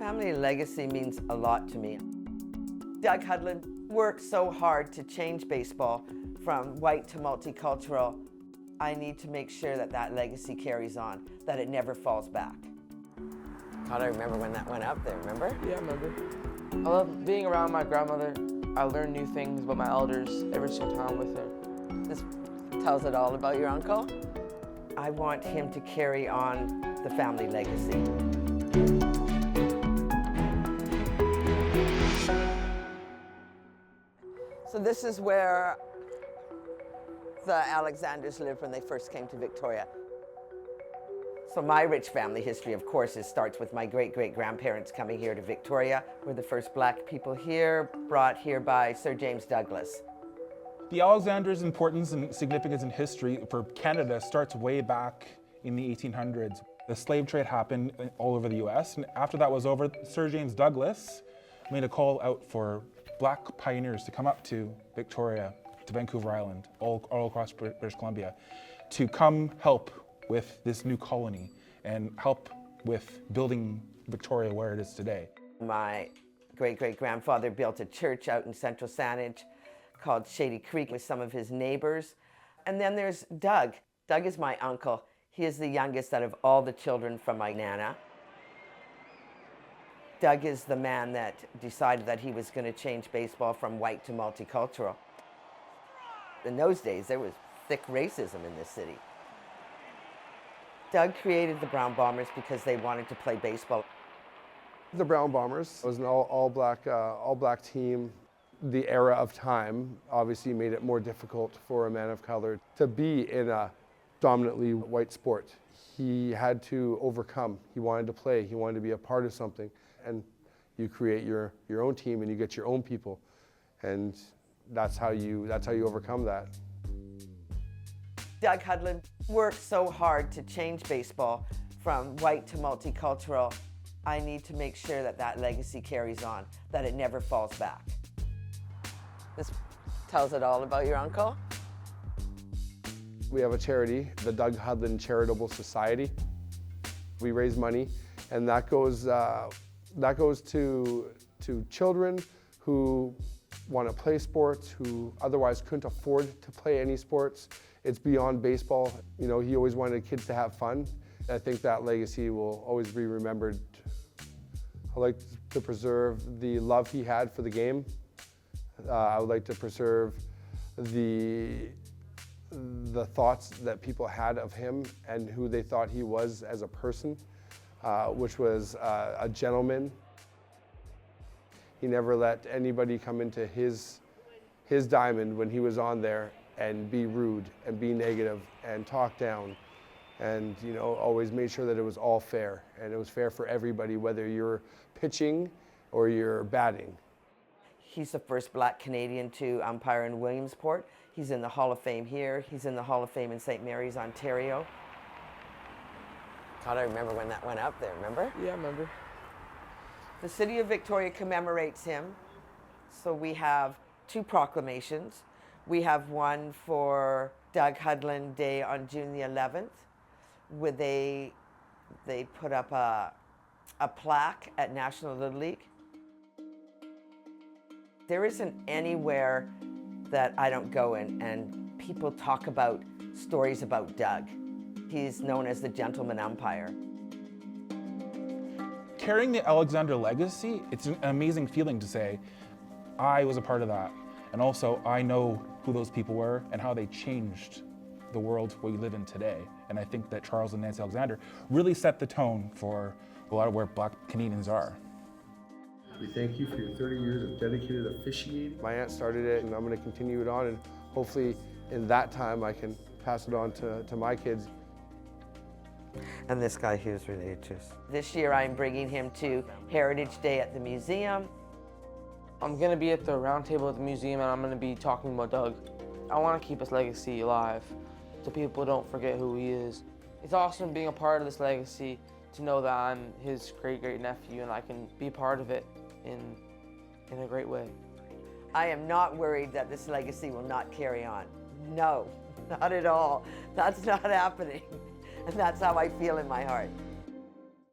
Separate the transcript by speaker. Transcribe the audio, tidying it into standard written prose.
Speaker 1: Family legacy means a lot to me. Doug Hudlin worked so hard to change baseball from white to multicultural. I need to make sure that that legacy carries on, that it never falls back. God, I remember when that went up there, remember?
Speaker 2: Yeah, I remember. I love being around my grandmother. I learn new things about my elders every single time with her.
Speaker 1: This tells it all about your uncle. I want him to carry on the family legacy. So this is where the Alexanders lived when they first came to Victoria. So my rich family history, of course, starts with my great-great-grandparents coming here to Victoria. We're the first black people here, brought here by Sir James Douglas.
Speaker 3: The Alexanders' importance and significance in history for Canada starts way back in the 1800s. The slave trade happened all over the US, and after that was over, Sir James Douglas made a call out for black pioneers to come up to Victoria, to Vancouver Island, all across British Columbia, to come help with this new colony and help with building Victoria where it is today.
Speaker 1: My great-great-grandfather built a church out in central Saanich called Shady Creek with some of his neighbors. And then there's Doug. Doug is my uncle. He is the youngest out of all the children from my Nana. Doug is the man that decided that he was going to change baseball from white to multicultural. In those days, there was thick racism in this city. Doug created the Brown Bombers because they wanted to play baseball.
Speaker 4: The Brown Bombers was an all black team. The era of time obviously made it more difficult for a man of color to be in a dominantly white sport. He had to overcome. He wanted to play. He wanted to be a part of something. And you create your own team and you get your own people. And that's how you overcome that.
Speaker 1: Doug Hudlin worked so hard to change baseball from white to multicultural. I need to make sure that that legacy carries on, that it never falls back. This tells it all about your uncle.
Speaker 4: We have a charity, the Doug Hudlin Charitable Society. We raise money, and that goes to children who want to play sports, who otherwise couldn't afford to play any sports. It's beyond baseball. You know, he always wanted kids to have fun. I think that legacy will always be remembered. I like to preserve the love he had for the game. I would like to preserve the thoughts that people had of him and who they thought he was as a person, which was a gentleman. He never let anybody come into his diamond when he was on there and be rude and be negative and talk down, and always made sure that it was all fair, and it was fair for everybody, whether you're pitching or you're batting.
Speaker 1: He's the first black Canadian to umpire in Williamsport. He's in the Hall of Fame here. He's in the Hall of Fame in St. Mary's, Ontario. God, I remember when that went up there, remember?
Speaker 2: Yeah, I remember.
Speaker 1: The City of Victoria commemorates him. So we have 2 proclamations. We have one for Doug Hudlin Day on June the 11th, where they put up a plaque at National Little League. There isn't anywhere that I don't go in and people talk about stories about Doug. He's known as the gentleman umpire.
Speaker 3: Carrying the Alexander legacy, it's an amazing feeling to say, I was a part of that. And also, I know who those people were and how they changed the world we live in today. And I think that Charles and Nancy Alexander really set the tone for a lot of where black Canadians are.
Speaker 5: We thank you for your 30 years of dedicated officiating.
Speaker 4: My aunt started it, and I'm going to continue it on, and hopefully in that time I can pass it on to my kids.
Speaker 1: And this guy here is religious. This year I'm bringing him to Heritage Day at the museum.
Speaker 2: I'm going to be at the round table at the museum, and I'm going to be talking about Doug. I want to keep his legacy alive so people don't forget who he is. It's awesome being a part of this legacy, to know that I'm his great-great-nephew and I can be part of it in a great way.
Speaker 1: I am not worried that this legacy will not carry on. No, not at all. That's not happening. And that's how I feel in my heart.